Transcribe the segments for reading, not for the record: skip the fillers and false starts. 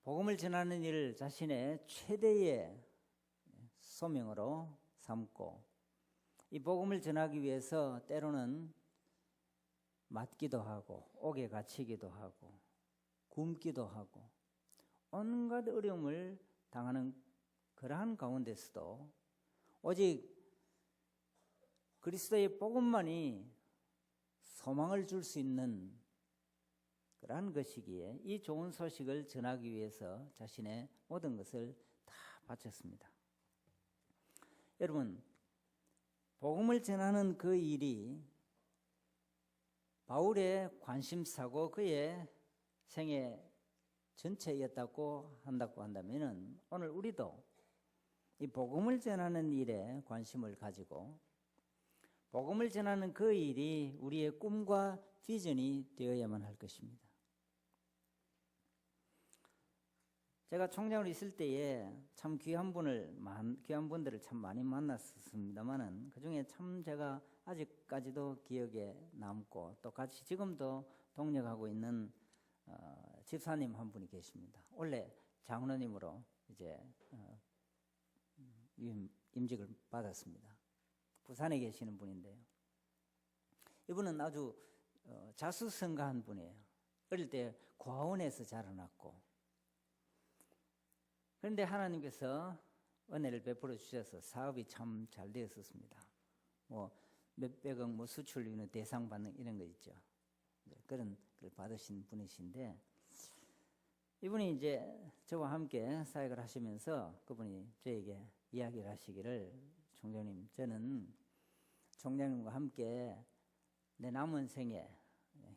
복음을 전하는 일을 자신의 최대의 소명으로 삼고 이 복음을 전하기 위해서 때로는 맞기도 하고 옥에 갇히기도 하고 굶기도 하고 온갖 어려움을 당하는 그러한 가운데서도 오직 그리스도의 복음만이 소망을 줄 수 있는 그러한 것이기에 이 좋은 소식을 전하기 위해서 자신의 모든 것을 다 바쳤습니다. 여러분, 복음을 전하는 그 일이 바울의 관심사고 그의 생애 전체였다고 한다면 오늘 우리도 이 복음을 전하는 일에 관심을 가지고 복음을 전하는 그 일이 우리의 꿈과 비전이 되어야만 할 것입니다. 제가 총장으로 있을 때에 참 귀한 분들을 참 많이 만났었습니다만은 그 중에 참 제가 아직까지도 기억에 남고 또 같이 지금도 동력하고 있는 집사님 한 분이 계십니다. 원래 장로님으로 이제 임직을 받았습니다. 부산에 계시는 분인데요. 이분은 아주 자수성가한 분이에요. 어릴 때 고아원에서 자라났고 그런데 하나님께서 은혜를 베풀어 주셔서 사업이 참 잘 되었었습니다. 뭐 몇백억 수출위는 대상 받는 이런 거 있죠. 그런 걸 받으신 분이신데 이분이 이제 저와 함께 사역을 하시면서 그분이 저에게 이야기를 하시기를 총장님, 저는 총장님과 함께 내 남은 생에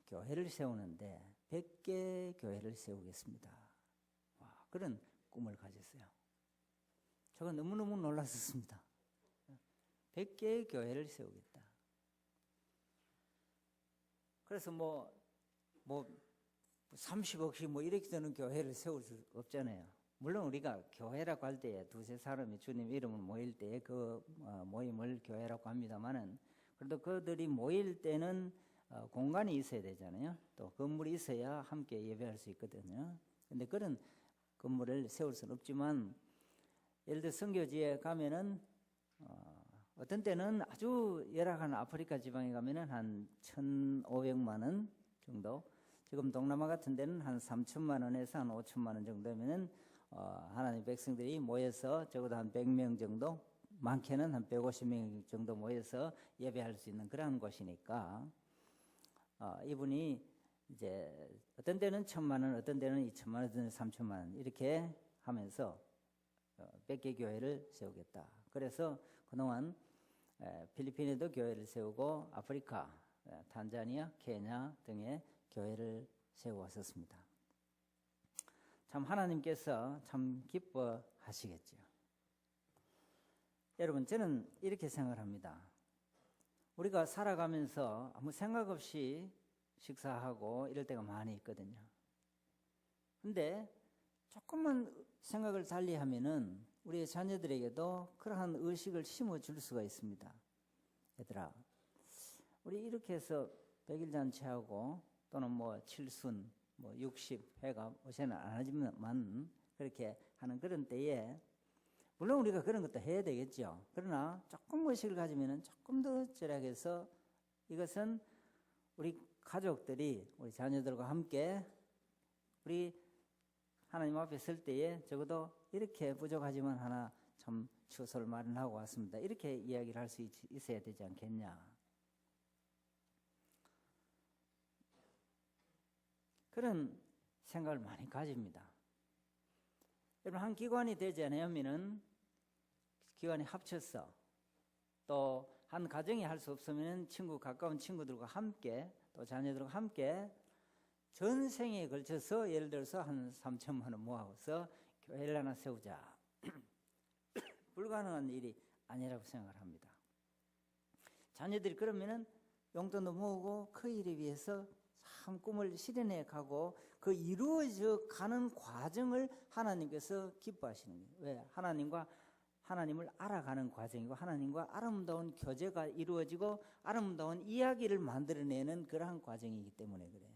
교회를 세우는데 100개 교회를 세우겠습니다. 와, 그런 꿈을 가졌어요. 제가 너무너무 놀랐었습니다. 100개의 교회를 세우겠다. 그래서 뭐 30억씩 이렇게 되는 교회를 세울 수 없잖아요. 물론 우리가 교회라고 할 때에 두세 사람이 주님 이름을 모일 때에 그 모임을 교회라고 합니다만은 그래도 그들이 모일 때는 공간이 있어야 되잖아요. 또 건물이 있어야 함께 예배할 수 있거든요. 근데 그런 건물을 세울 수는 없지만 예를 들어 선교지에 가면은 어떤 때는 아주 열악한 아프리카 지방에 가면은 한 1,500만 원 정도, 지금 동남아 같은 데는 한 3천만 원에서 한 5천만 원 정도면은 하나님 백성들이 모여서 적어도 한 100명 정도, 많게는 한 150명 정도 모여서 예배할 수 있는 그런 곳이니까 이분이 이제 어떤 데는 1,000만 원, 어떤 데는 2천만 원, 어떤 데는 3천만 원 이렇게 하면서 100개 교회를 세우겠다. 그래서 그동안 필리핀에도 교회를 세우고 아프리카, 탄자니아, 케냐 등에 교회를 세워왔었습니다. 참 하나님께서 참 기뻐하시겠죠. 여러분, 저는 이렇게 생각을 합니다. 우리가 살아가면서 아무 생각 없이 식사하고 이럴 때가 많이 있거든요. 근데 조금만 생각을 달리하면은 우리의 자녀들에게도 그러한 의식을 심어줄 수가 있습니다. 얘들아, 우리 이렇게 해서 100일 잔치하고 또는 칠순, 60회가 요새는 안 하지만 그렇게 하는 그런 때에 물론 우리가 그런 것도 해야 되겠죠. 그러나 조금 의식을 가지면은 조금 더 절약해서 이것은 우리 가족들이 우리 자녀들과 함께 우리 하나님 앞에 설 때에 적어도 이렇게 부족하지만 하나 참 추수를 마련하고 왔습니다. 이렇게 이야기를 할 수 있어야 되지 않겠냐. 그런 생각을 많이 가집니다. 여러분, 한 기관이 되지 않으면은 기관이 합쳐서 또 한 가정이 할 수 없으면 가까운 친구들과 함께 또 자녀들과 함께 전생에 걸쳐서 예를 들어서 한 3천만 원 모아서 교회를 하나 세우자. 불가능한 일이 아니라고 생각을 합니다. 자녀들이 그러면은 용돈도 모으고 그 일에 위해서 참 꿈을 실현해 가고 그 이루어져 가는 과정을 하나님께서 기뻐하시는 거예요. 왜? 하나님을 알아가는 과정이고 하나님과 아름다운 교제가 이루어지고 아름다운 이야기를 만들어내는 그러한 과정이기 때문에 그래요.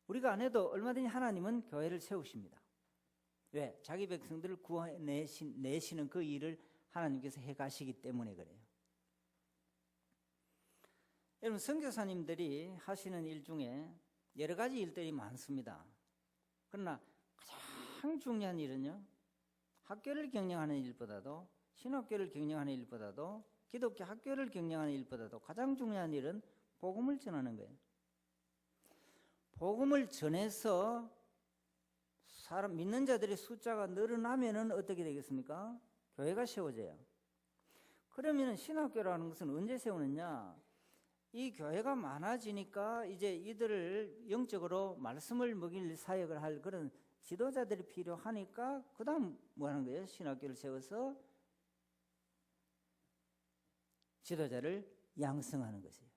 우리가 안 해도 얼마든지 하나님은 교회를 세우십니다. 왜? 자기 백성들을 구원내시는 그 일을 하나님께서 해가시기 때문에 그래요. 여러분, 선교사님들이 하시는 일 중에 여러 가지 일들이 많습니다. 그러나 가장 중요한 일은요, 학교를 경영하는 일보다도, 신학교를 경영하는 일보다도, 기독교 학교를 경영하는 일보다도 가장 중요한 일은 복음을 전하는 거예요. 복음을 전해서 믿는 자들의 숫자가 늘어나면은 어떻게 되겠습니까? 교회가 세워져요. 그러면 신학교라는 것은 언제 세우느냐? 이 교회가 많아지니까 이제 이들을 영적으로 말씀을 먹일 사역을 할 그런 지도자들이 필요하니까 그 다음 뭐 하는 거예요? 신학교를 세워서 지도자를 양성하는 것이에요.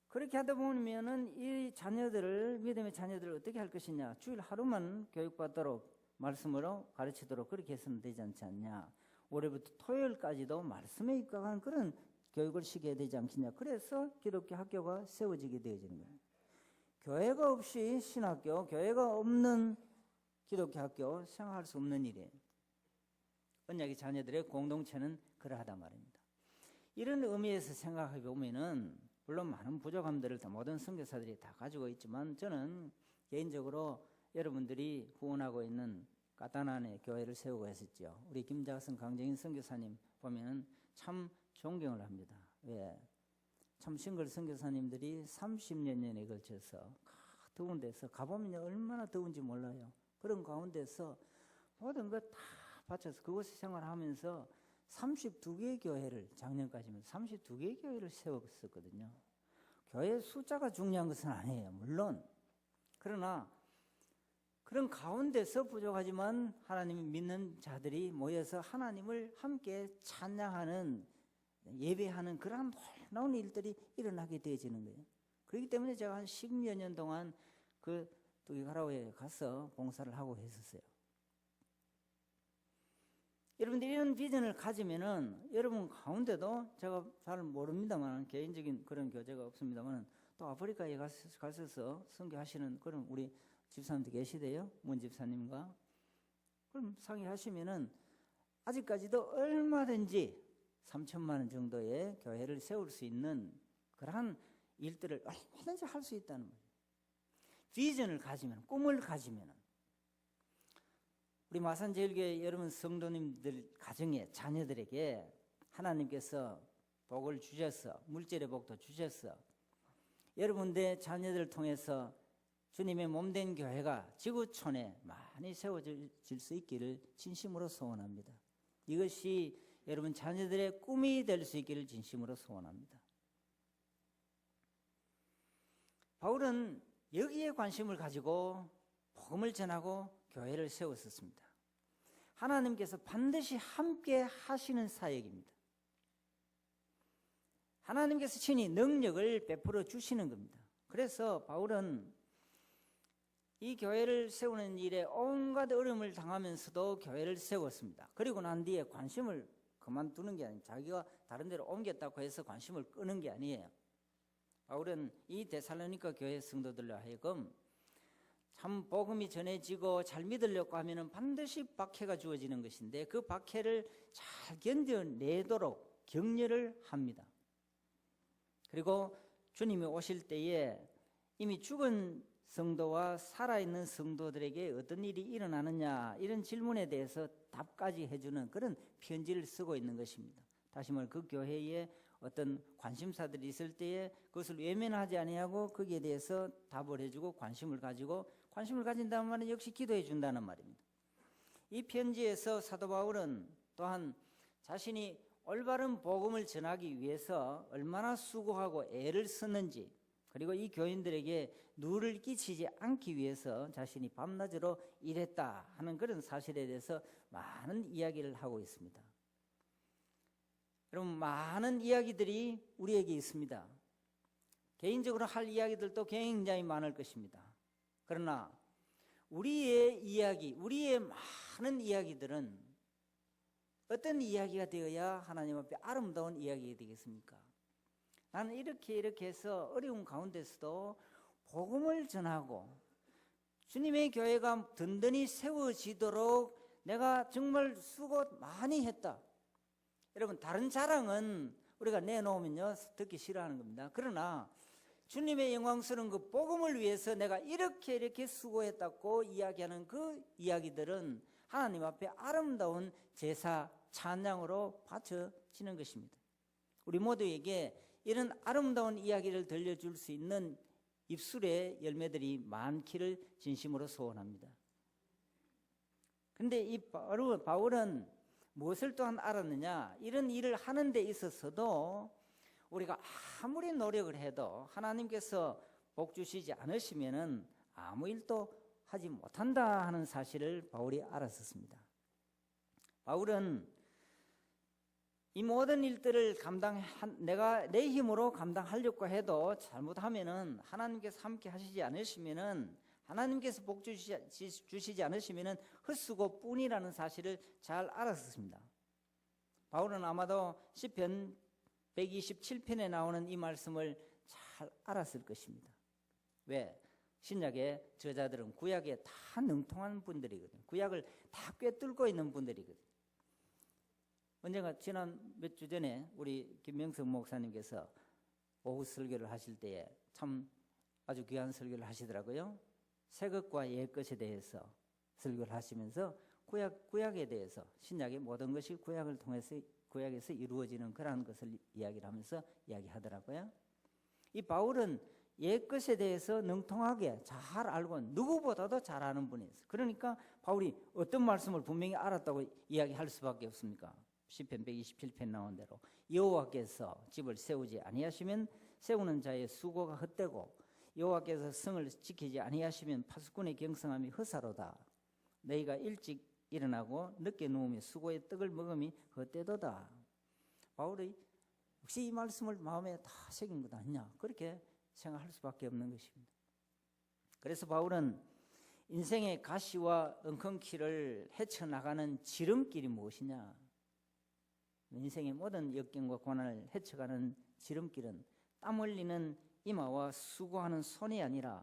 그렇게 하다 보면은 이 자녀들을, 믿음의 자녀들을 어떻게 할 것이냐? 주일 하루만 교육받도록 말씀으로 가르치도록 그렇게 해서는 되지 않지 않냐? 월요일부터 토요일까지도 말씀에 입각하는 그런 교육을 시켜야 되지 않겠냐? 그래서 기독교 학교가 세워지게 되어지는 거예요. 교회가 없이 신학교, 교회가 없는 기독교 학교 생각할 수 없는 일이에요. 언약의 자녀들의 공동체는 그러하단 말입니다. 이런 의미에서 생각해 보면은 물론 많은 부족함들을 모든 선교사들이 다 가지고 있지만 저는 개인적으로 여러분들이 후원하고 있는 까따난의 교회를 세우고 했었죠. 우리 김작선 강정인 선교사님 보면은 참 존경을 합니다. 왜? 참 싱글 선교사님들이 30년에 걸쳐서 더운 데서 가보면 얼마나 더운지 몰라요. 그런 가운데서 모든 것 다 바쳐서 그곳에 생활하면서 32개의 교회를 작년까지면 32개의 교회를 세웠었거든요. 교회 숫자가 중요한 것은 아니에요. 물론 그러나 그런 가운데서 부족하지만 하나님을 믿는 자들이 모여서 하나님을 함께 찬양하는 예배하는 그런 놀라운 일들이 일어나게 되어지는 거예요. 그렇기 때문에 제가 한 10여 년 동안 그 두기가라오에 가서 봉사를 하고 했었어요. 여러분들 이런 비전을 가지면은 여러분 가운데도 제가 잘 모릅니다만 개인적인 그런 교제가 없습니다만 또 아프리카에 가셔서 선교하시는 그런 우리 집사님도 계시대요. 문 집사님과. 그럼 상의하시면은 아직까지도 얼마든지 3천만 원 정도의 교회를 세울 수 있는 그러한 일들을 얼마든지 할 수 있다는 거예요. 비전을 가지면, 꿈을 가지면은. 우리 마산제일교회 여러분 성도님들 가정에 자녀들에게 하나님께서 복을 주셔서 물질의 복도 주셔서 여러분들의 자녀들을 통해서 주님의 몸된 교회가 지구촌에 많이 세워질 수 있기를 진심으로 소원합니다. 이것이 여러분 자녀들의 꿈이 될 수 있기를 진심으로 소원합니다. 바울은 여기에 관심을 가지고 복음을 전하고 교회를 세웠었습니다. 하나님께서 반드시 함께 하시는 사역입니다. 하나님께서 친히 능력을 베풀어 주시는 겁니다. 그래서 바울은 이 교회를 세우는 일에 온갖 어려움을 당하면서도 교회를 세웠습니다. 그리고 난 뒤에 관심을 그만두는 게 아니에요. 자기가 다른 데로 옮겼다고 해서 관심을 끄는 게 아니에요. 바울은 이 데살로니가 교회 성도들로 하여금 참 복음이 전해지고 잘 믿으려고 하면은 반드시 박해가 주어지는 것인데 그 박해를 잘 견뎌내도록 격려를 합니다. 그리고 주님이 오실 때에 이미 죽은 성도와 살아있는 성도들에게 어떤 일이 일어나느냐 이런 질문에 대해서 답까지 해주는 그런 편지를 쓰고 있는 것입니다. 다시 말해 그 교회에 어떤 관심사들이 있을 때에 그것을 외면하지 아니하고 거기에 대해서 답을 해주고 관심을 가진다는 말은 역시 기도해 준다는 말입니다. 이 편지에서 사도 바울은 또한 자신이 올바른 복음을 전하기 위해서 얼마나 수고하고 애를 썼는지 그리고 이 교인들에게 누를 끼치지 않기 위해서 자신이 밤낮으로 일했다 하는 그런 사실에 대해서 많은 이야기를 하고 있습니다. 여러분 많은 이야기들이 우리에게 있습니다. 개인적으로 할 이야기들도 굉장히 많을 것입니다. 그러나 우리의 이야기, 우리의 많은 이야기들은 어떤 이야기가 되어야 하나님 앞에 아름다운 이야기가 되겠습니까? 나는 이렇게 해서 어려운 가운데서도 복음을 전하고 주님의 교회가 든든히 세워지도록 내가 정말 수고 많이 했다. 여러분, 다른 자랑은 우리가 내놓으면요 듣기 싫어하는 겁니다. 그러나 주님의 영광스러운 그 복음을 위해서 내가 이렇게 수고했다고 이야기하는 그 이야기들은 하나님 앞에 아름다운 제사 찬양으로 바쳐지는 것입니다. 우리 모두에게 이런 아름다운 이야기를 들려줄 수 있는 입술의 열매들이 많기를 진심으로 소원합니다. 그런데 이 바울은 무엇을 또한 알았느냐? 이런 일을 하는 데 있어서도 우리가 아무리 노력을 해도 하나님께서 복 주시지 않으시면은 아무 일도 하지 못한다 하는 사실을 바울이 알았었습니다. 바울은 이 모든 일들을 내가 내 힘으로 감당하려고 해도 잘못하면은 하나님께서 함께 하시지 않으시면은 하나님께서 복 주시지 않으시면은 헛수고 뿐이라는 사실을 잘 알았었습니다. 바울은 아마도 시편 127편에 나오는 이 말씀을 잘 알았을 것입니다. 왜? 신약의 저자들은 구약에 다 능통한 분들이거든요. 구약을 다 꿰뚫고 있는 분들이거든요. 언젠가 지난 몇 주 전에 우리 김명석 목사님께서 오후 설교를 하실 때에 참 아주 귀한 설교를 하시더라고요. 새 것과 옛 것에 대해서 설교를 하시면서 구약에 대해서 신약의 모든 것이 구약을 통해서 구약에서 이루어지는 그러한 것을 이야기를 하면서 이야기하더라고요. 이 바울은 옛 것에 대해서 능통하게 잘 알고 누구보다도 잘 아는 분이었어요. 그러니까 바울이 어떤 말씀을 분명히 알았다고 이야기할 수밖에 없습니까? 시편 127편 나온 대로 여호와께서 집을 세우지 아니하시면 세우는 자의 수고가 헛되고 여호와께서 성을 지키지 아니하시면 파수꾼의 경성함이 허사로다. 너희가 일찍 일어나고 늦게 누우며 수고의 떡을 먹음이 헛되도다. 바울이 혹시 이 말씀을 마음에 다 새긴 것 아니냐, 그렇게 생각할 수밖에 없는 것입니다. 그래서 바울은 인생의 가시와 엉겅퀴를 헤쳐나가는 지름길이 무엇이냐, 인생의 모든 역경과 고난을 헤쳐가는 지름길은 땀 흘리는 이마와 수고하는 손이 아니라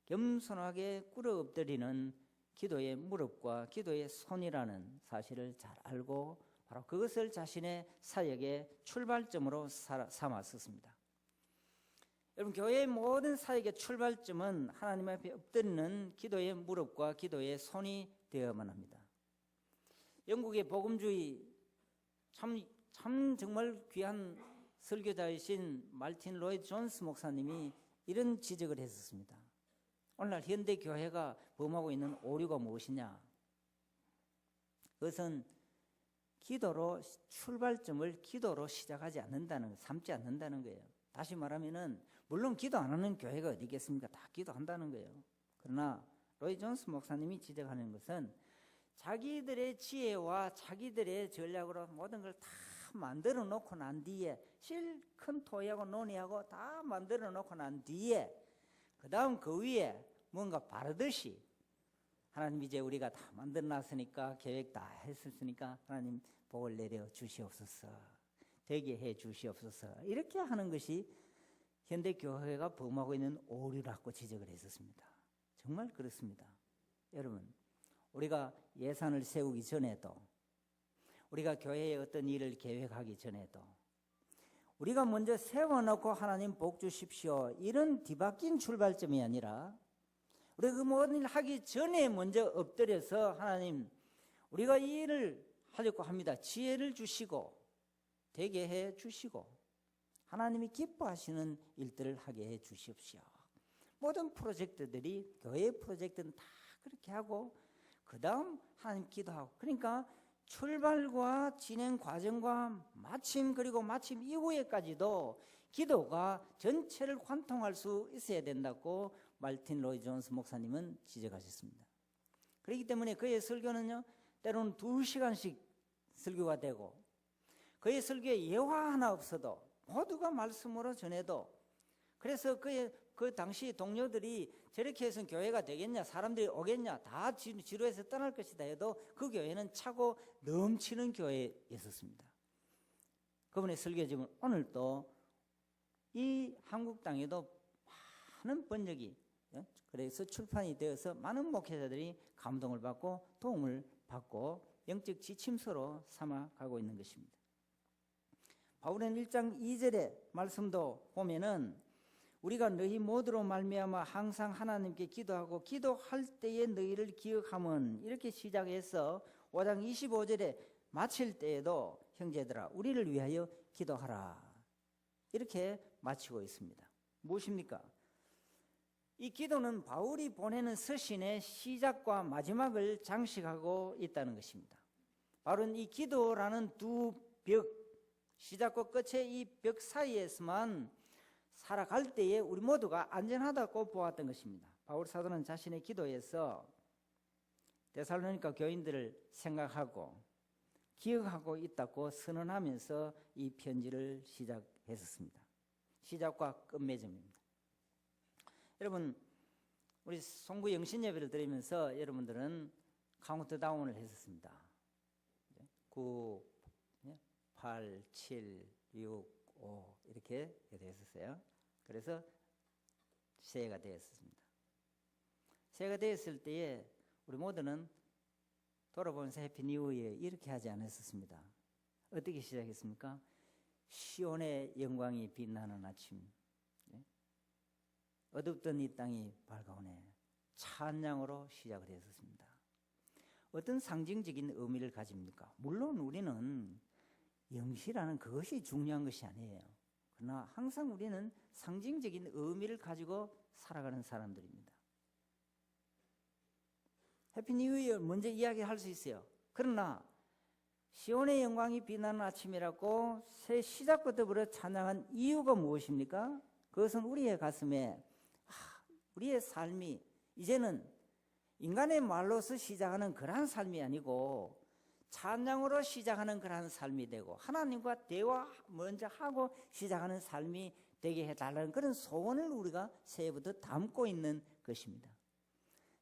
겸손하게 꿇어 엎드리는 기도의 무릎과 기도의 손이라는 사실을 잘 알고 바로 그것을 자신의 사역의 출발점으로 삼았었습니다. 여러분, 교회의 모든 사역의 출발점은 하나님 앞에 엎드리는 기도의 무릎과 기도의 손이 되어야만 합니다. 영국의 복음주의 참 정말 귀한 설교자이신 말틴 로이드 존스 목사님이 이런 지적을 했었습니다. 오늘날 현대 교회가 범하고 있는 오류가 무엇이냐? 그것은 기도로 출발점을 기도로 시작하지 않는다는, 삼지 않는다는 거예요. 다시 말하면은 물론 기도 안 하는 교회가 어디 있겠습니까? 다 기도한다는 거예요. 그러나 로이드 존스 목사님이 지적하는 것은 자기들의 지혜와 자기들의 전략으로 모든 걸 다 만들어 놓고 난 뒤에, 실컷 토의하고 논의하고 다 만들어 놓고 난 뒤에 그 다음 그 위에 뭔가 바르듯이 하나님 이제 우리가 다 만들어 놨으니까, 계획 다 했었으니까 하나님 복을 내려 주시옵소서, 되게 해 주시옵소서, 이렇게 하는 것이 현대 교회가 범하고 있는 오류라고 지적을 했었습니다. 정말 그렇습니다. 여러분, 우리가 예산을 세우기 전에도, 우리가 교회에 어떤 일을 계획하기 전에도 우리가 먼저 세워놓고 하나님 복 주십시오, 이런 뒤바뀐 출발점이 아니라 우리가 그 모든 일 하기 전에 먼저 엎드려서 하나님, 우리가 이 일을 하려고 합니다, 지혜를 주시고 되게 해 주시고 하나님이 기뻐하시는 일들을 하게 해 주십시오. 모든 프로젝트들이, 교회의 프로젝트는 다 그렇게 하고 그 다음 하나님 기도하고, 그러니까 출발과 진행 과정과 마침, 그리고 마침 이후에까지도 기도가 전체를 관통할 수 있어야 된다고 말틴 로이 존스 목사님은 지적하셨습니다. 그렇기 때문에 그의 설교는요, 때로는 2시간씩 설교가 되고, 그의 설교에 예화 하나 없어도 모두가 말씀으로 전해도, 그래서 그 당시 동료들이 저렇게 해서는 교회가 되겠냐, 사람들이 오겠냐, 다 지루해서 떠날 것이다 해도 그 교회는 차고 넘치는 교회였었습니다. 그분의 설교집은 오늘도 이 한국 땅에도 많은 번역이 예? 그래서 출판이 되어서 많은 목회자들이 감동을 받고 도움을 받고 영적 지침서로 삼아가고 있는 것입니다. 바울은 1장 2절의 말씀도 보면은 우리가 너희 모두로 말미암아 항상 하나님께 기도하고 기도할 때에 너희를 기억하면 이렇게 시작해서 5장 25절에 마칠 때에도 형제들아 우리를 위하여 기도하라 이렇게 마치고 있습니다. 무엇입니까? 이 기도는 바울이 보내는 서신의 시작과 마지막을 장식하고 있다는 것입니다. 바울은 이 기도라는 두 벽, 시작과 끝의 이 벽 사이에서만 살아갈 때에 우리 모두가 안전하다고 보았던 것입니다. 바울 사도는 자신의 기도에서 데살로니가 교인들을 생각하고 기억하고 있다고 선언하면서 이 편지를 시작했었습니다. 시작과 끝맺음입니다. 여러분, 우리 송구 영신 예배를 드리면서 여러분들은 카운트다운을 했었습니다. 9, 8, 7, 6, 5 이렇게 됐었어요. 그래서 새해가 되었습니다. 새해가 되었을 때에 우리 모두는 돌아보면서 해피 뉴 이어 이렇게 하지 않았었습니다. 어떻게 시작했습니까? 시온의 영광이 빛나는 아침, 어둡던 이 땅이 밝아오네 찬양으로 시작을 했었습니다. 어떤 상징적인 의미를 가집니까? 물론 우리는 영시라는 그것이 중요한 것이 아니에요. 그러나 항상 우리는 상징적인 의미를 가지고 살아가는 사람들입니다. 해피 뉴 이어 먼저 이야기할 수 있어요. 그러나 시온의 영광이 빛나는 아침이라고 새 시작부터 찬양한 이유가 무엇입니까? 그것은 우리의 가슴에 우리의 삶이 이제는 인간의 말로서 시작하는 그러한 삶이 아니고 찬양으로 시작하는 그러한 삶이 되고 하나님과 대화 먼저 하고 시작하는 삶이 되게 해달라는 그런 소원을 우리가 새해부터 담고 있는 것입니다.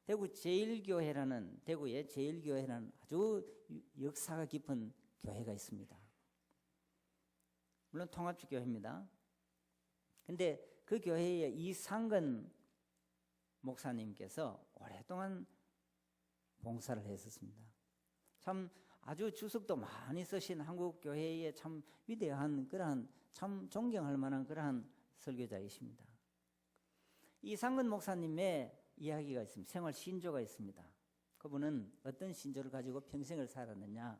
대구의 제일교회라는 아주 역사가 깊은 교회가 있습니다. 물론 통합적 교회입니다. 근데 그 교회의 이상근 목사님께서 오랫동안 봉사를 했었습니다. 참 아주 주석도 많이 쓰신 한국 교회의 참 위대한 그러한 참 존경할 만한 그러한 설교자이십니다. 이상근 목사님의 이야기가 있습니다. 생활 신조가 있습니다. 그분은 어떤 신조를 가지고 평생을 살았느냐?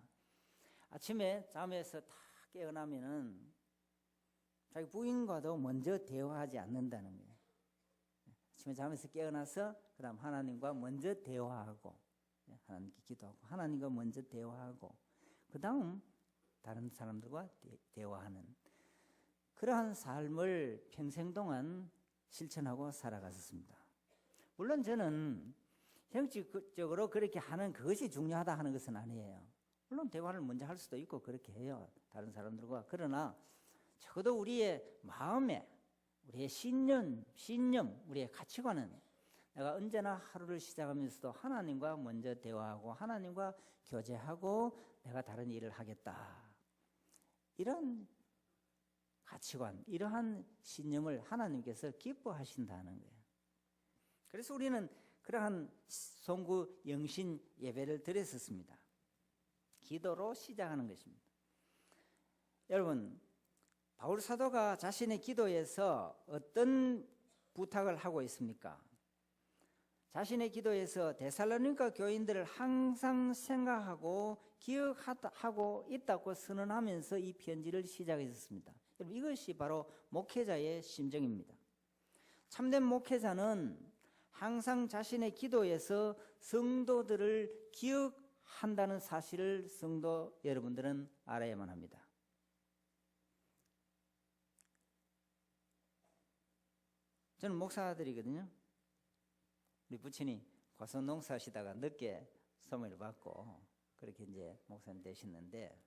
아침에 잠에서 다 깨어나면은 자기 부인과도 먼저 대화하지 않는다는 거예요. 아침에 잠에서 깨어나서 그다음 하나님과 먼저 대화하고 하나님께 기도하고 하나님과 먼저 대화하고 그다음 다른 사람들과 대화하는 그러한 삶을 평생 동안 실천하고 살아갔었습니다. 물론 저는 형식적으로 그렇게 하는 그것이 중요하다 하는 것은 아니에요. 물론 대화를 먼저 할 수도 있고 그렇게 해요. 다른 사람들과. 그러나 적어도 우리의 마음에 우리의 신념, 우리의 가치관은 내가 언제나 하루를 시작하면서도 하나님과 먼저 대화하고 하나님과 교제하고 내가 다른 일을 하겠다. 이런 가치관, 이러한 신념을 하나님께서 기뻐하신다는 거예요. 그래서 우리는 그러한 송구 영신 예배를 드렸었습니다. 기도로 시작하는 것입니다. 여러분, 바울 사도가 자신의 기도에서 어떤 부탁을 하고 있습니까? 자신의 기도에서 데살로니가 교인들을 항상 생각하고 기억하고 있다고 선언하면서 이 편지를 시작했습니다. 여러분, 이것이 바로 목회자의 심정입니다. 참된 목회자는 항상 자신의 기도에서 성도들을 기억한다는 사실을 성도 여러분들은 알아야만 합니다. 저는 목사들이거든요. 우리 부친이 과수 농사 하시다가 늦게 소명을 받고 그렇게 이제 목사님 되셨는데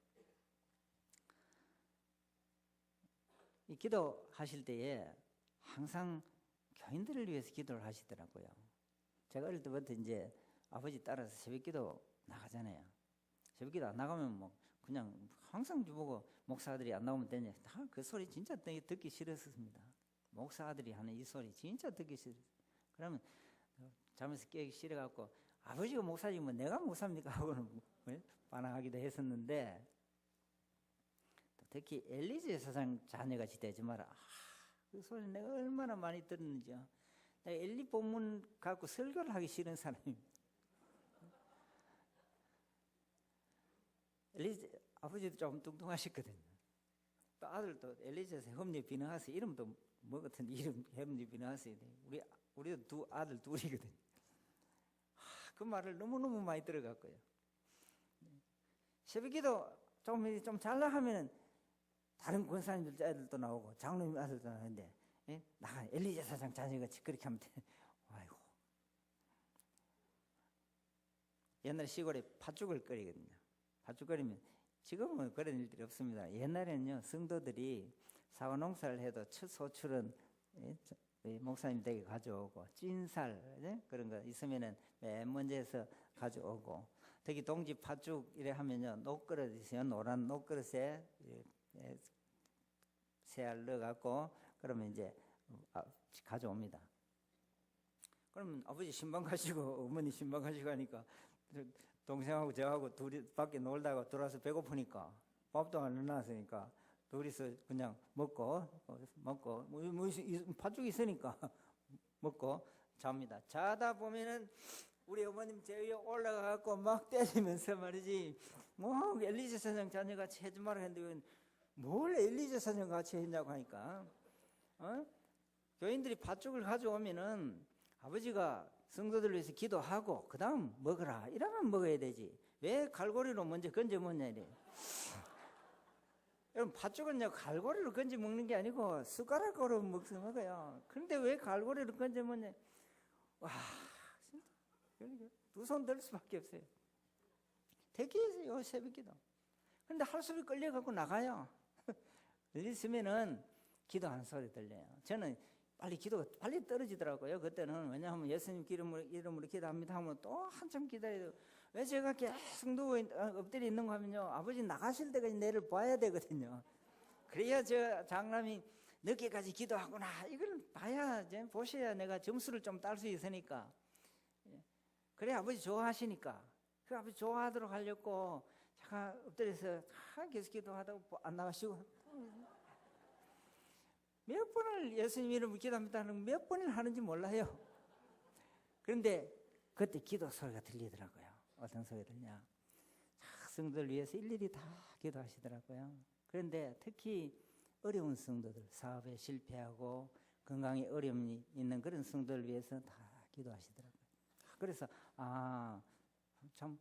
이 기도하실 때에 항상 교인들을 위해서 기도를 하시더라고요. 제가 어릴 때부터 이제 아버지 따라서 새벽기도 나가잖아요. 새벽기도 안 나가면 뭐 그냥 항상 주보고 목사들이 안 나오면 되냐. 다 그 소리 진짜 듣기 싫었습니다. 목사들이 하는 이 소리 진짜 듣기 싫었어요. 그러면 잠에서 깨기 싫어갖고 아버지가 목사지면 내가 목사입니까 하고는 반항하기도 했었는데, 특히 엘리제 사장 자녀같이 되지 마라. 그 소리 내가 얼마나 많이 들었는지요. 내가 엘리 본문 갖고 설교를 하기 싫은 사람입니다. 엘리제 아버지도 좀 뚱뚱하셨거든요. 또 아들도 엘리제에서 험리 비너하스, 이름도 뭐 같은 이름 험리 비너하스. 우리도 아들 둘이거든요. 그 말을 너무너무 많이 들어갔고요. 새벽기도 좀 잘나 하면은 다른 권사님들 애들도 나오고 장로님 아들도 나오는데, 나가 엘리제 사장 자녀가 그렇게 하면 돼. 아이고. 옛날 시골에 팥죽을 끓이거든요. 팥죽 끓이면, 지금은 그런 일들이 없습니다. 옛날에는요, 성도들이 사과 농사를 해도 첫 소출은 목사님 댁에 가져오고, 찐살 그런 거 있으면은 맨 먼저 해서 가져오고, 특히 동지 팥죽 이래 하면요, 녹그릇 있어요. 노란 녹그릇에 새알 넣어갖고, 그러면 이제 가져옵니다. 그러면 아버지 신방 가시고 어머니 신방 가시고 하니까 동생하고 저하고 둘이 밖에 놀다가 들어와서 배고프니까 밥도 안 넣어놨으니까 둘이서 그냥 먹고 팥죽이 있으니까 먹고 잡니다. 자다 보면은 우리 어머님 제 위에 올라가갖고 막 때리면서 말이지, 뭐 엘리제 사장 자녀같이 하지 말라 했는데 뭘 엘리제 사장 같이 했냐고 하니까, 교인들이 팥죽을 가져오면은 아버지가 성도들 위해서 기도하고 그 다음 먹어라 이러면 먹어야 되지, 왜 갈고리로 먼저 건져 먹냐 이래. 여러분, 팥죽은요 갈고리로 건져 먹는 게 아니고 숟가락으로 먹어요. 그런데 왜 갈고리로 건져 먹냐. 와, 진짜 두 손 들 수밖에 없어요. 대기해서요, 새벽기도. 근데 할수록 끌려갖고 나가요. 있으면은 기도하는 소리 들려요. 저는 기도가 빨리 떨어지더라고요. 그때는. 왜냐하면 예수님 이름으로 기도합니다 하면 또 한참 기다려요. 왜 제가 계속 엎드려 있는 거 하면요, 아버지 나가실 때까지 내를 봐야 되거든요. 그래야 저 장남이 늦게까지 기도하구나 이걸 봐야, 보셔야 내가 점수를 좀 딸 수 있으니까. 그래 아버지 좋아하시니까. 그 아버지 좋아하도록 하려고 잠깐 엎드려서 계속 기도하다가 안 나가시고, 몇 번을 예수님 이름으로 기도합니다 하는 몇 번을 하는지 몰라요. 그런데 그때 기도 소리가 들리더라고요. 어떤 소리가 들냐, 성도들 위해서 일일이 다 기도하시더라고요. 그런데 특히 어려운 성도들, 사업에 실패하고 건강에 어려움이 있는 그런 성도들 위해서 다 기도하시더라고요. 그래서 참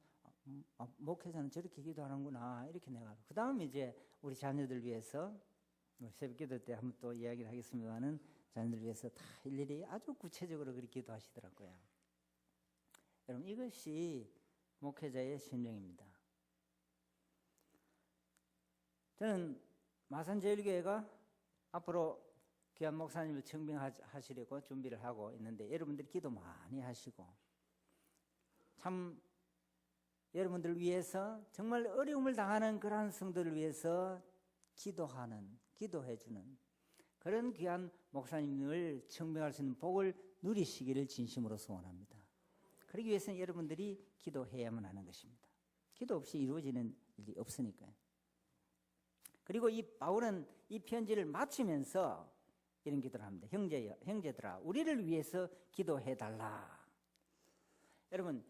목회자는 저렇게 기도하는구나 이렇게 내가. 그 다음에 이제 우리 자녀들 위해서 새벽기도 때 한번 또 이야기를 하겠습니다만은, 자녀들 위해서 다 일일이 아주 구체적으로 그렇게 기도하시더라고요. 여러분, 이것이 목회자의 심령입니다. 저는 마산제일교회가 앞으로 귀한 목사님을 청빙하시려고 준비를 하고 있는데, 여러분들이 기도 많이 하시고, 참 여러분들을 위해서 정말 어려움을 당하는 그러한 성도를 위해서 기도해주는 그런 귀한 목사님을 청빙할 수 있는 복을 누리시기를 진심으로 소원합니다. 그러기 위해서는 여러분들이 기도해야만 하는 것입니다. 기도 없이 이루어지는 일이 없으니까요. 그리고 이 바울은 이 편지를 마치면서 이런 기도를 합니다. 형제들아, 우리를 위해서 기도해달라. 여러분,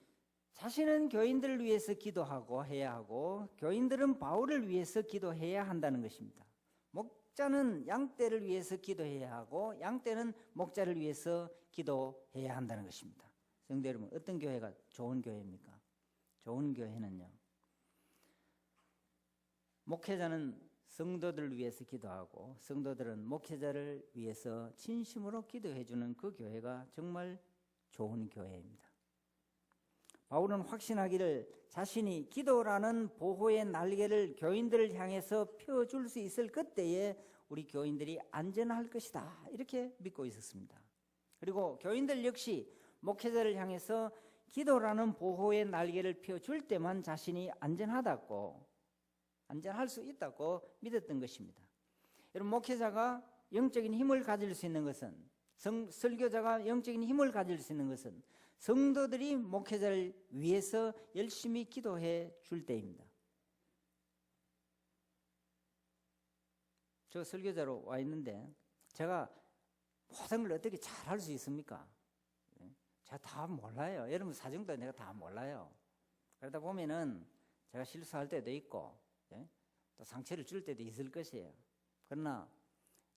자신은 교인들을 위해서 기도하고 해야 하고, 교인들은 바울을 위해서 기도해야 한다는 것입니다. 목자는 양떼를 위해서 기도해야 하고, 양떼는 목자를 위해서 기도해야 한다는 것입니다. 성도 여러분, 어떤 교회가 좋은 교회입니까? 좋은 교회는요, 목회자는 성도들을 위해서 기도하고, 성도들은 목회자를 위해서 진심으로 기도해주는 그 교회가 정말 좋은 교회입니다. 바울은 확신하기를 자신이 기도라는 보호의 날개를 교인들을 향해서 펴줄 수 있을 그때에 우리 교인들이 안전할 것이다 이렇게 믿고 있었습니다. 그리고 교인들 역시 목회자를 향해서 기도라는 보호의 날개를 펴줄 때만 자신이 안전할 수 있다고 믿었던 것입니다. 여러분, 목회자가 영적인 힘을 가질 수 있는 것은 설교자가 영적인 힘을 가질 수 있는 것은 성도들이 목회자를 위해서 열심히 기도해 줄 때입니다. 저 설교자로 와 있는데 제가 모든 걸 어떻게 잘 할 수 있습니까? 제가 다 몰라요. 여러분 사정도 내가 다 몰라요. 그러다 보면은 제가 실수할 때도 있고 또 상처를 줄 때도 있을 것이에요. 그러나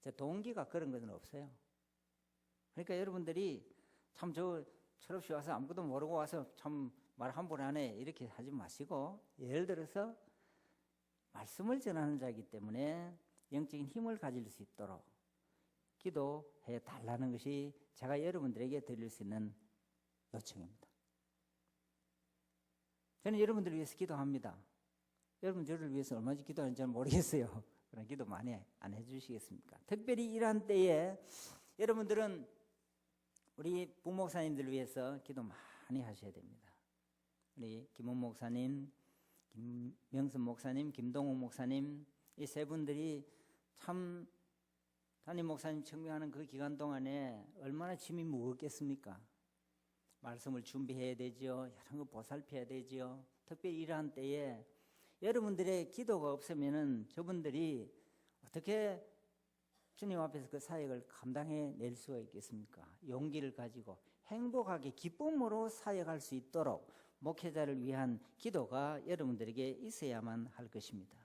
제 동기가 그런 것은 없어요. 그러니까 여러분들이 참 저 철없이 와서 아무것도 모르고 와서 참 말 한 번 안 해 이렇게 하지 마시고, 예를 들어서 말씀을 전하는 자이기 때문에 영적인 힘을 가질 수 있도록 기도해 달라는 것이 제가 여러분들에게 드릴 수 있는 요청입니다. 저는 여러분들을 위해서 기도합니다. 여러분 저를 위해서 얼마나 기도하는지 잘 모르겠어요. 그런 기도 많이 안 해주시겠습니까? 특별히 이러한 때에 여러분들은 우리 부목사님들 위해서 기도 많이 하셔야 됩니다. 우리 김원 목사님, 김명선 목사님, 김동욱 목사님, 이 세 분들이 참 담임 목사님 청명하는 그 기간 동안에 얼마나 짐이 무겁겠습니까? 말씀을 준비해야 되죠. 여러 거 보살펴야 되죠. 특별히 이러한 때에 여러분들의 기도가 없으면은 저분들이 어떻게 주님 앞에서 그 사역을 감당해낼 수가 있겠습니까? 용기를 가지고 행복하게 기쁨으로 사역할 수 있도록 목회자를 위한 기도가 여러분들에게 있어야만 할 것입니다.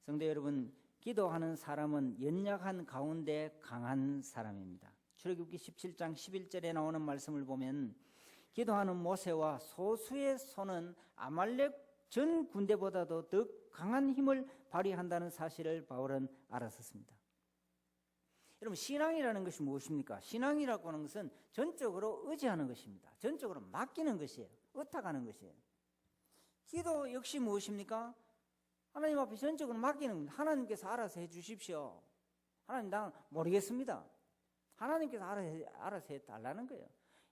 성도 여러분, 기도하는 사람은 연약한 가운데 강한 사람입니다. 출애굽기 17장 11절에 나오는 말씀을 보면 기도하는 모세와 소수의 손은 아말렉 전 군대보다도 더 강한 힘을 발휘한다는 사실을 바울은 알았었습니다. 여러분, 신앙이라는 것이 무엇입니까? 신앙이라고 하는 것은 전적으로 의지하는 것입니다. 전적으로 맡기는 것이에요. 의탁하는 것이에요. 기도 역시 무엇입니까? 하나님 앞에 전적으로 맡기는 겁니다. 하나님께서 알아서 해 주십시오. 하나님 나 모르겠습니다. 하나님께서 알아서 해 달라는 거예요.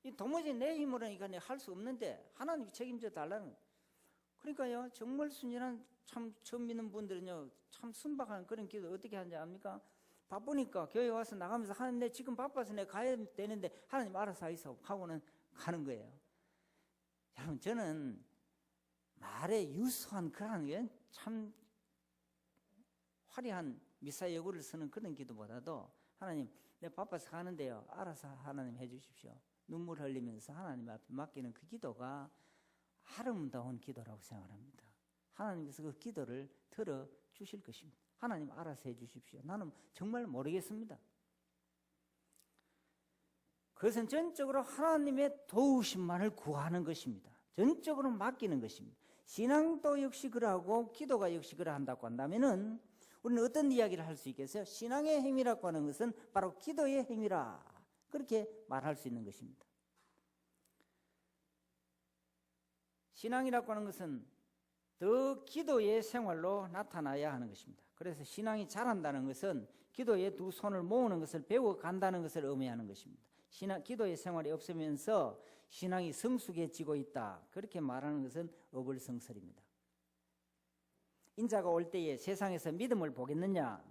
이 도무지 내 힘으로는 이거 할 수 없는데 하나님이 책임져 달라는 거예요. 그러니까요, 정말 순전한 참 처음 믿는 분들은요, 참 순박한 그런 기도 어떻게 하는지 압니까? 바쁘니까 교회 와서 나가면서 하나님 내 지금 바빠서 내가 가야 되는데 하나님 알아서 하이소 하고는 가는 거예요. 여러분, 저는 말에 유수한 그런 게 참 화려한 미사여구를 쓰는 그런 기도보다도 하나님 내가 바빠서 가는데요, 알아서 하나님 해주십시오. 눈물 흘리면서 하나님 앞에 맡기는 그 기도가 아름다운 기도라고 생각합니다. 하나님께서 그 기도를 들어주실 것입니다. 하나님 알아서 해주십시오. 나는 정말 모르겠습니다. 그것은 전적으로 하나님의 도우심만을 구하는 것입니다. 전적으로 맡기는 것입니다. 신앙도 역시 그러하고 기도가 역시 그러한다고 한다면은 우리는 어떤 이야기를 할 수 있겠어요? 신앙의 힘이라고 하는 것은 바로 기도의 힘이라, 그렇게 말할 수 있는 것입니다. 신앙이라고 하는 것은 더 기도의 생활로 나타나야 하는 것입니다. 그래서 신앙이 자란다는 것은 기도의 두 손을 모으는 것을 배워간다는 것을 의미하는 것입니다. 기도의 생활이 없으면서 신앙이 성숙해지고 있다, 그렇게 말하는 것은 어불성설입니다. 인자가 올 때에 세상에서 믿음을 보겠느냐?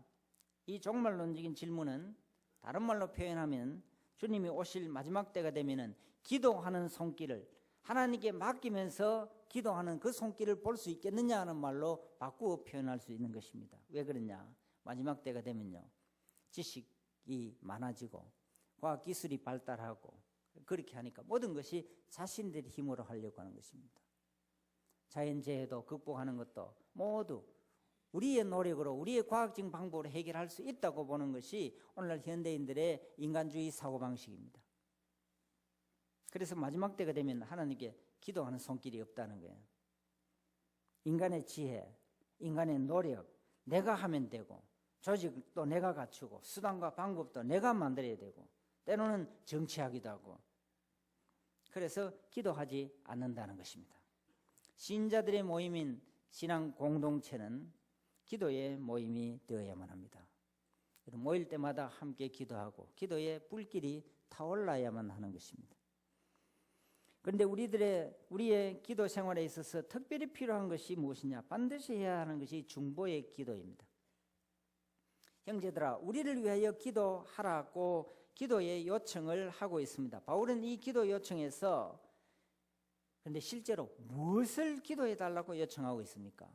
이 종말론적인 질문은 다른 말로 표현하면 주님이 오실 마지막 때가 되면은 기도하는 손길을 하나님께 맡기면서 기도하는 그 손길을 볼 수 있겠느냐 하는 말로 바꾸어 표현할 수 있는 것입니다. 왜 그러냐? 마지막 때가 되면요, 지식이 많아지고 과학기술이 발달하고 그렇게 하니까 모든 것이 자신들의 힘으로 하려고 하는 것입니다. 자연재해도 극복하는 것도 모두 우리의 노력으로, 우리의 과학적인 방법으로 해결할 수 있다고 보는 것이 오늘날 현대인들의 인간주의 사고방식입니다. 그래서 마지막 때가 되면 하나님께 기도하는 손길이 없다는 거예요. 인간의 지혜, 인간의 노력, 내가 하면 되고, 조직도 내가 갖추고, 수단과 방법도 내가 만들어야 되고, 때로는 정치하기도 하고, 그래서 기도하지 않는다는 것입니다. 신자들의 모임인 신앙 공동체는 기도의 모임이 되어야만 합니다. 모일 때마다 함께 기도하고 기도의 불길이 타올라야만 하는 것입니다. 그런데 우리의 기도 생활에 있어서 특별히 필요한 것이 무엇이냐? 반드시 해야 하는 것이 중보의 기도입니다. 형제들아, 우리를 위하여 기도하라고 기도의 요청을 하고 있습니다. 바울은 이 기도 요청에서 그런데 실제로 무엇을 기도해 달라고 요청하고 있습니까?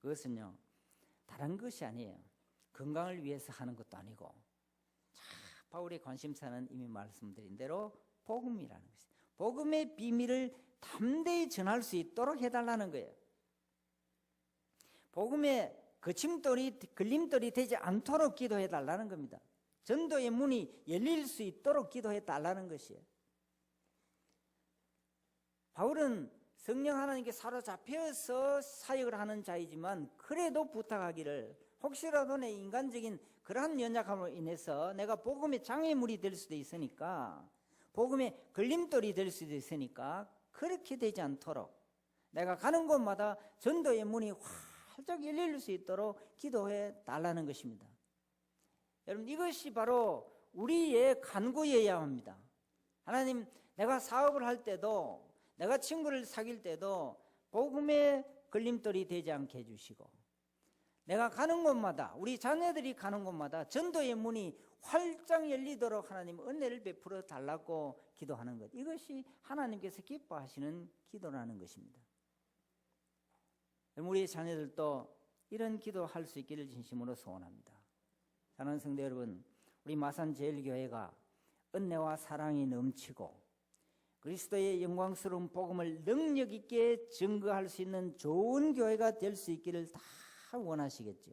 그것은요, 다른 것이 아니에요. 건강을 위해서 하는 것도 아니고, 바울의 관심사는 이미 말씀드린 대로 복음이라는 것이에요. 복음의 비밀을 담대히 전할 수 있도록 해달라는 거예요. 복음의 걸림돌이 되지 않도록 기도해 달라는 겁니다. 전도의 문이 열릴 수 있도록 기도해 달라는 것이에요. 바울은 성령 하나님께 사로잡혀서 사역을 하는 자이지만 그래도 부탁하기를, 혹시라도 내 인간적인 그러한 연약함으로 인해서 내가 복음의 장애물이 될 수도 있으니까, 복음의 걸림돌이 될 수도 있으니까 그렇게 되지 않도록 내가 가는 곳마다 전도의 문이 활짝 열릴 수 있도록 기도해 달라는 것입니다. 여러분, 이것이 바로 우리의 간구여야 합니다. 하나님, 내가 사업을 할 때도, 내가 친구를 사귈 때도 복음의 걸림돌이 되지 않게 해주시고, 내가 가는 곳마다, 우리 자녀들이 가는 곳마다 전도의 문이 활짝 열리도록 하나님 은혜를 베풀어 달라고 기도하는 것, 이것이 하나님께서 기뻐하시는 기도라는 것입니다. 우리 자녀들도 이런 기도할 수 있기를 진심으로 소원합니다. 사랑하는 성도 여러분, 우리 마산제일교회가 은혜와 사랑이 넘치고 그리스도의 영광스러운 복음을 능력 있게 증거할 수 있는 좋은 교회가 될 수 있기를 다 원하시겠죠.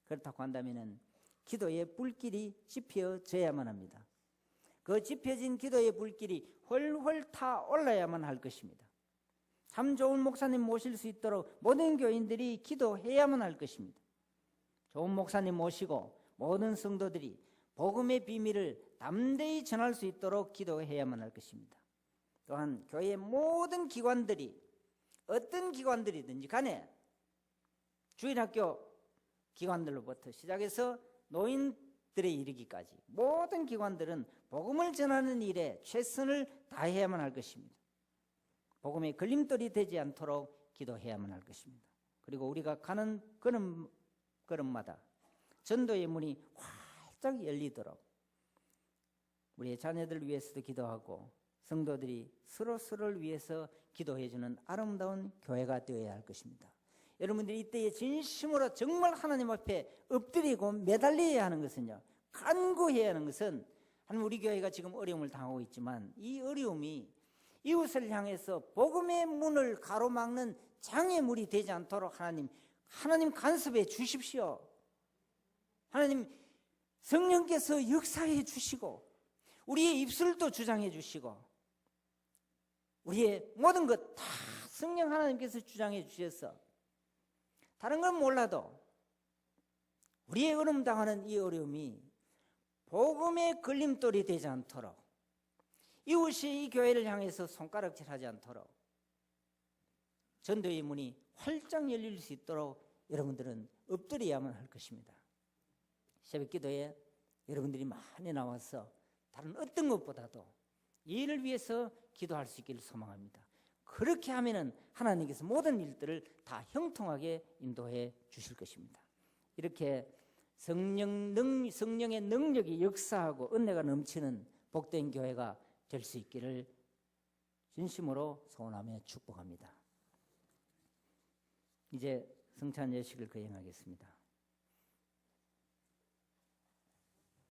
그렇다고 한다면 기도의 불길이 지펴져야만 합니다. 그 지펴진 기도의 불길이 훨훨 타올라야만 할 것입니다. 참 좋은 목사님 모실 수 있도록 모든 교인들이 기도해야만 할 것입니다. 좋은 목사님 모시고 모든 성도들이 복음의 비밀을 담대히 전할 수 있도록 기도해야만 할 것입니다. 또한 교회의 모든 기관들이, 어떤 기관들이든지 간에, 주일학교 기관들로부터 시작해서 노인들에 이르기까지 모든 기관들은 복음을 전하는 일에 최선을 다해야만 할 것입니다. 복음의 걸림돌이 되지 않도록 기도해야만 할 것입니다. 그리고 우리가 가는 걸음마다 전도의 문이 활짝 열리도록 우리의 자녀들을 위해서도 기도하고 성도들이 서로를 위해서 기도해주는 아름다운 교회가 되어야 할 것입니다. 여러분들이 이때에 진심으로 정말 하나님 앞에 엎드리고 매달려야 하는 것은요, 간구해야 하는 것은, 우리 교회가 지금 어려움을 당하고 있지만 이 어려움이 이웃을 향해서 복음의 문을 가로막는 장애물이 되지 않도록 하나님 간섭해 주십시오. 하나님 성령께서 역사해 주시고 우리의 입술도 주장해 주시고 우리의 모든 것 다 성령 하나님께서 주장해 주셔서 다른 건 몰라도 우리의 어려움 당하는 이 어려움이 복음의 걸림돌이 되지 않도록, 이웃이 이 교회를 향해서 손가락질하지 않도록 전도의 문이 활짝 열릴 수 있도록 여러분들은 엎드려야만 할 것입니다. 새벽 기도에 여러분들이 많이 나와서 다른 어떤 것보다도 이를 위해서 기도할 수 있기를 소망합니다. 그렇게 하면은 하나님께서 모든 일들을 다 형통하게 인도해 주실 것입니다. 이렇게 성령의 능력이 역사하고 은혜가 넘치는 복된 교회가 될 수 있기를 진심으로 소원하며 축복합니다. 이제 성찬 예식을 거행하겠습니다.